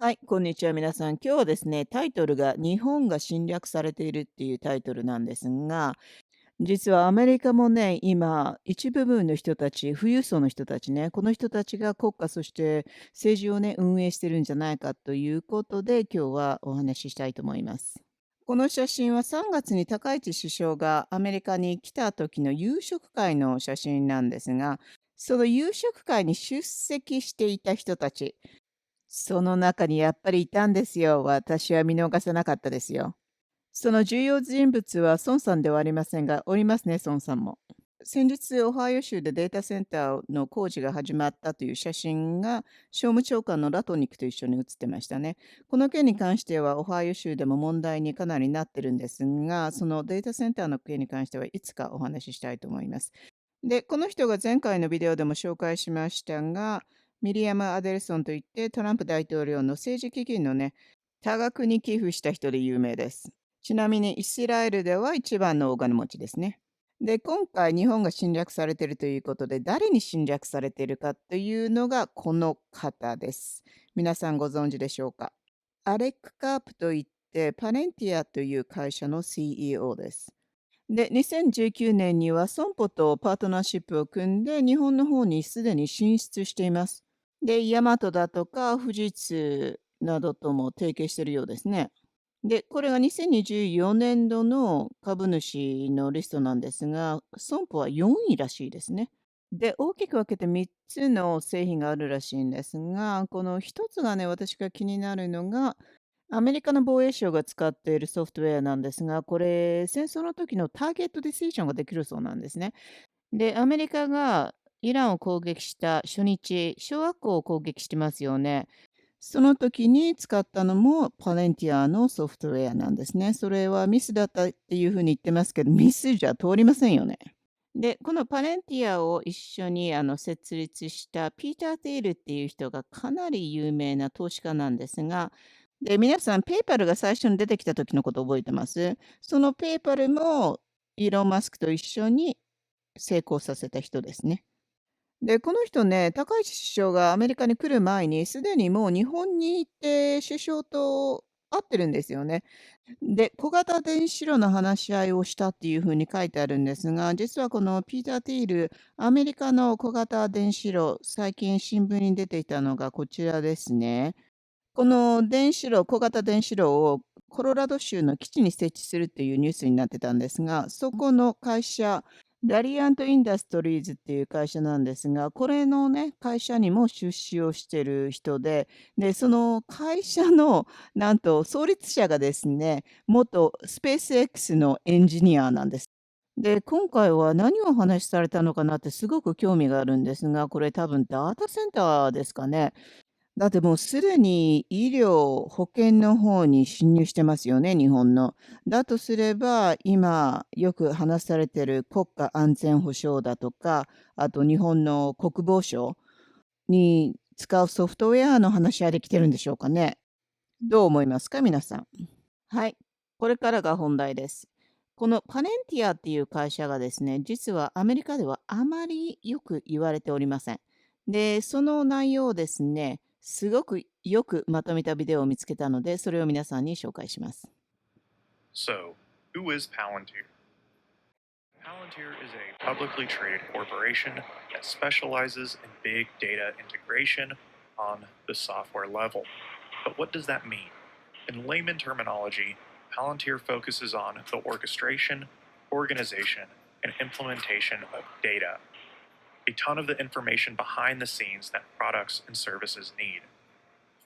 はい、こんにちは、皆さん。今日はですね、タイトルが日本が侵略されているっていうタイトルなんですが、実はアメリカもね、今、一部分の人たち、富裕層の人たちね、この人たちが国家、そして政治をね、運営してるんじゃないかということで、今日はお話ししたいと思います。この写真は3月に高市首相がアメリカに来た時の夕食会の写真なんですが、その夕食会に出席していた人たち、その中にやっぱりいたんですよ。私は見逃さなかったですよ。その重要人物は孫さんではありませんが、おりますね、孫さんも。先日、オハイオ州でデータセンターの工事が始まったという写真が、商務長官のラトニックと一緒に写ってましたね。この件に関しては、オハイオ州でも問題にかなりなってるんですが、そのデータセンターの件に関してはいつかお話ししたいと思います。で、この人が前回のビデオでも紹介しましたが、ミリアム・アデルソンといってトランプ大統領の政治基金のね、多額に寄付した人で有名です。ちなみにイスラエルでは一番の大金持ちですね。で、今回日本が侵略されているということで、誰に侵略されているかというのがこの方です。皆さんご存知でしょうか？アレック・カープといってパレンティアという会社の CEO です。で、2019年には損保とパートナーシップを組んで、日本の方にすでに進出しています。で、ヤマトだとか富士通などとも提携しているようですね。で、これが2024年度の株主のリストなんですが、損保は4位らしいですね。で、大きく分けて3つの製品があるらしいんですが、この1つがね、私が気になるのが、アメリカの防衛省が使っているソフトウェアなんですが、これ、戦争の時のターゲットディシジョンができるそうなんですね。で、アメリカがイランを攻撃した初日、小学校を攻撃してますよね。その時に使ったのもパレンティアのソフトウェアなんですね。それはミスだったっていうふうに言ってますけど、ミスじゃ通りませんよね。で、このパレンティアを一緒に設立したピーター・テイルっていう人がかなり有名な投資家なんですが、で、皆さん、ペイパルが最初に出てきた時のこと覚えてます？そのペイパルもイーロン・マスクと一緒に成功させた人ですね。で、この人ね、高市首相がアメリカに来る前に、すでにもう日本に行って首相と会ってるんですよね。で、小型電子炉の話し合いをしたっていう風に書いてあるんですが、実はこのピーター・ティール、アメリカの小型電子炉、最近新聞に出ていたのがこちらですね。この電子炉、小型電子炉をコロラド州の基地に設置するっていうニュースになってたんですが、そこの会社、ラリアント・インダストリーズっていう会社なんですが、これのね、会社にも出資をしてる人で、で、その会社の、なんと創立者がですね、元スペース X のエンジニアなんです。で、今回は何をお話しされたのかなってすごく興味があるんですが、これ多分ダータセンターですかね。だってもうすでに医療、保険の方に侵入してますよね、日本の。だとすれば、今よく話されてる国家安全保障だとか、あと日本の国防省に使うソフトウェアの話し合いで来てるんでしょうかね。どう思いますか、皆さん。はい。これからが本題です。このパレンティアっていう会社がですね、実はアメリカではあまりよく言われておりません。で、その内容をですね、すごくよくまとめたビデオを見つけたので、それを皆さんに紹介します。So, who is Palantir? Palantir is a publicly traded corporation that specializes in big data integration on the software level. But what does that mean? In layman terminology, Palantir focuses on the orchestration, organization, and implementation of data, a ton of the information behind the scenes that products and services need,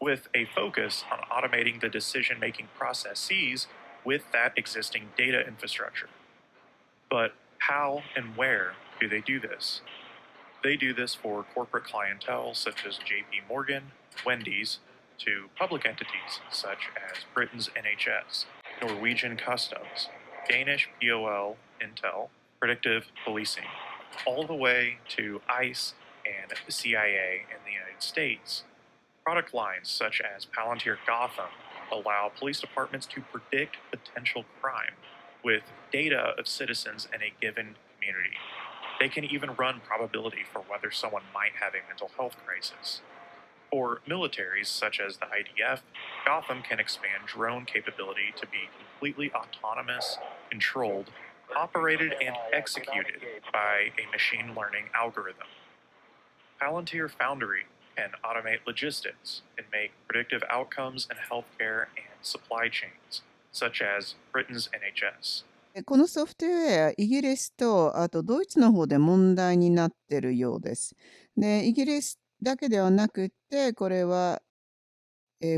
with a focus on automating the decision making processes with that existing data infrastructure. But how and where do they do this? They do this for corporate clientele such as JP Morgan, Wendy's, to public entities such as Britain's NHS, Norwegian Customs, Danish POL Intel, Predictive Policing, all the way to ICE and the CIA in the United States. Product lines such as Palantir Gotham allow police departments to predict potential crime with data of citizens in a given community. They can even run probability for whether someone might have a mental health crisis. For militaries such as the IDF, Gotham can expand drone capability to be completely autonomous, controlled, operated, and executed by a machine learning algorithm. Palantir Foundry can automate logistics and make predictive outcomes in healthcare and supply chains, such as Britain's NHS. このソフトウェア、イギリスと、あとドイツの方で問題になってるようです。で、イギリスだけではなくって、これは、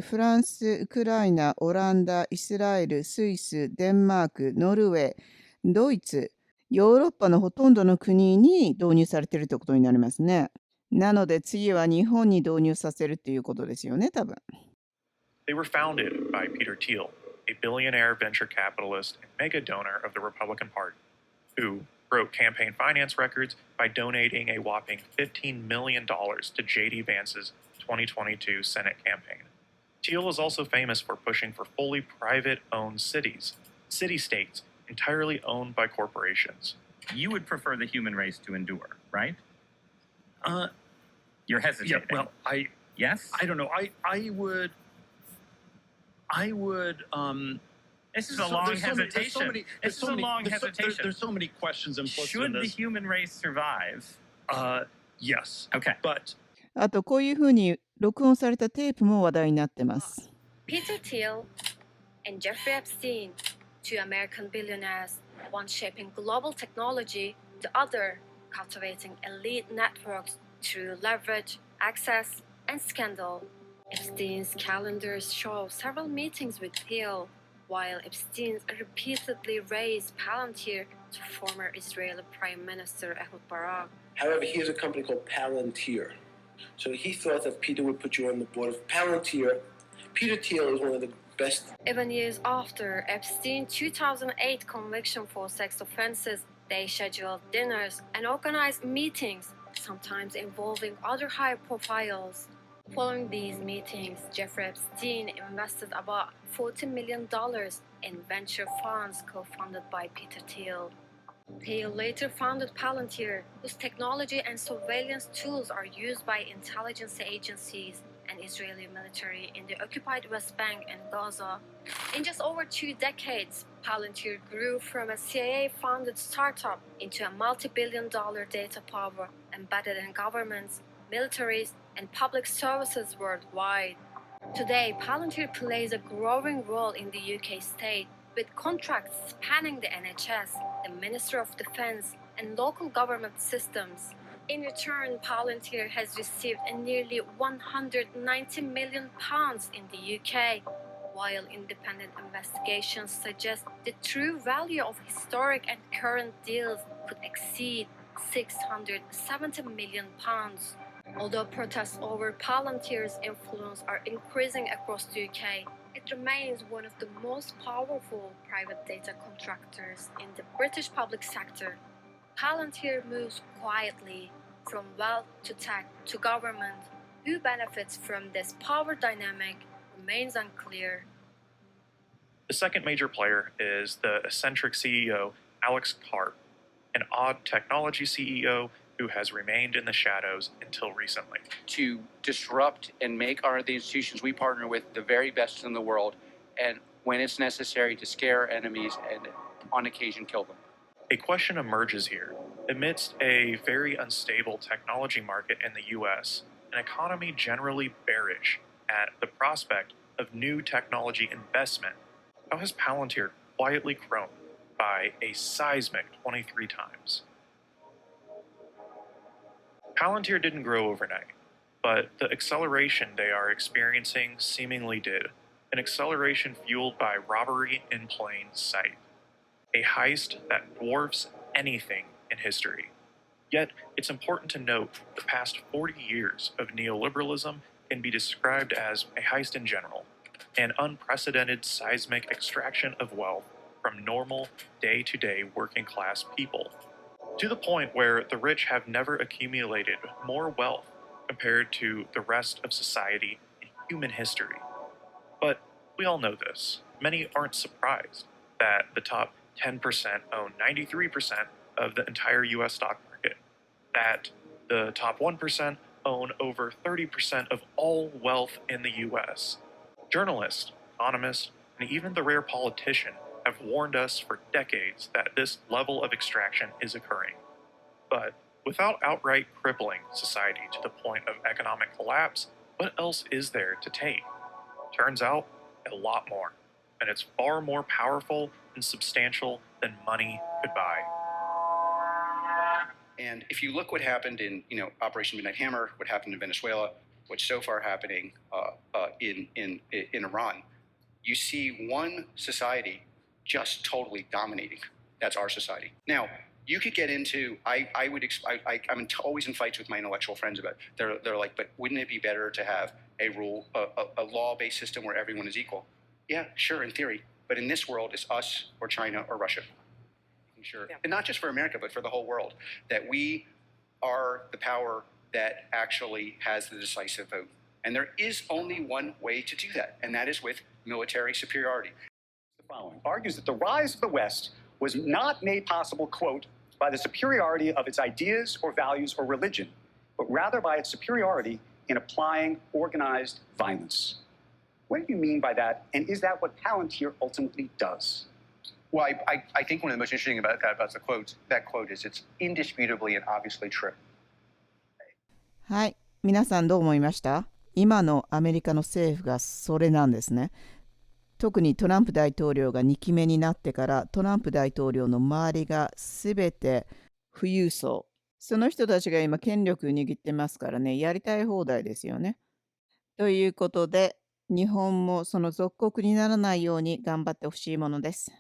フランス、ウクライナ、オランダ、イスラエル、スイス、デンマーク、ノルウェー、ドイツ、ヨーロッパのほとんどの国に導入されているということになりますね。なので次は日本に導入させるっていうことですよね、多分。They were founded by Peter Thiel, a billionaire venture capitalist and mega donor of the Republican Party, who broke campaign finance records by donating a whopping $15 million to J.D. Vance's 2022 Senate campaign. Thiel is also famous for pushing for fully private owned cities, city states entirely owned by corporations. You would prefer the human race to endure, right? Uh, You're hesitating. yeah. Well, Yes? I don't know. I would. This is a long hesitation. There's so many questions implicit in Should the this. human race survive? Yes, Okay. but あとこういうふうに録音されたテープも話題になってます。Peter Thiel and Jeffrey Epstein, two American billionaires, one shaping global technology, the other cultivating elite networks through leverage, access, and scandal. Epstein's calendars show several meetings with Thiel, while Epstein repeatedly raised Palantir to former Israeli Prime Minister Ehud Barak. However, he has a company called Palantir. So he thought that Peter would put you on the board of Palantir. Peter Thiel is one of the best. Even years after Epstein's 2008 conviction for sex offenses, they scheduled dinners and organized meetings, sometimes involving other high profiles. Following these meetings, Jeffrey Epstein invested about $40 million in venture funds co-funded by Peter Thiel. Thiel later founded Palantir, whose technology and surveillance tools are used by intelligence agencies and Israeli military in the occupied West Bank and Gaza. In just over 2 decades, Palantir grew from a CIA-funded startup into a multi-billion-dollar data power embedded in governments, militaries, and public services worldwide. Today, Palantir plays a growing role in the UK state, with contracts spanning the NHS, the Ministry of Defence, and local government systems. In return, Palantir has received nearly £190 million in the UK, while independent investigations suggest the true value of historic and current deals could exceed £670 million. Although protests over Palantir's influence are increasing across the UK, it remains one of the most powerful private data contractors in the British public sector. Palantir moves quietly from wealth to tech to government. Who benefits from this power dynamic remains unclear. The second major player is the eccentric CEO Alex Karp, an odd technology CEO who has remained in the shadows until recently. To disrupt and make the institutions we partner with the very best in the world, and when it's necessary, to scare enemies and on occasion kill them. A question emerges here. Amidst a very unstable technology market in the US, an economy generally bearish at the prospect of new technology investment, how has Palantir quietly grown by a seismic 23 times? Palantir didn't grow overnight, but the acceleration they are experiencing seemingly did, an acceleration fueled by robbery in plain sight, a heist that dwarfs anything in history. Yet, it's important to note the past 40 years of neoliberalism can be described as a heist in general, an unprecedented seismic extraction of wealth from normal, day-to-day working-class people, to the point where the rich have never accumulated more wealth compared to the rest of society in human history. But we all know this. Many aren't surprised that the top 10% own 93% of the entire US stock market, that the top 1% own over 30% of all wealth in the US. Journalists, economists, and even the rare politician have warned us for decades that this level of extraction is occurring. But without outright crippling society to the point of economic collapse, what else is there to take? Turns out, a lot more. And it's far more powerful and substantial than money could buy. And if you look what happened in, Operation Midnight Hammer, what happened in Venezuela, what's so far happening in Iran, you see one society just totally dominating. That's our society. Now, you could get into. I'm always in fights with my intellectual friends about. They're like, but wouldn't it be better to have a law-based system where everyone is equal? Yeah, sure, in theory. But in this world, it's us or China or Russia. Sure. Yeah. And not just for America, but for the whole world, that we are the power that actually has the decisive vote. And there is only one way to do that, and that is with military superiority. The following argues that the rise of the West was not made possible, quote, by the superiority of its ideas or values or religion, but rather by its superiority in applying organized violence. What do you mean by that, and is that what Palantir ultimately does? Well, I think one of the most interesting about that quote is it's indisputably and obviously true. はい。皆さんどう思いました？今のアメリカの政府がそれなんですね。特にトランプ大統領が2期目になってから、トランプ大統領の周りがすべて富裕層。その人たちが今権力握ってますからね、やりたい放題ですよね。ということで、日本もその属国にならないように頑張ってほしいものです。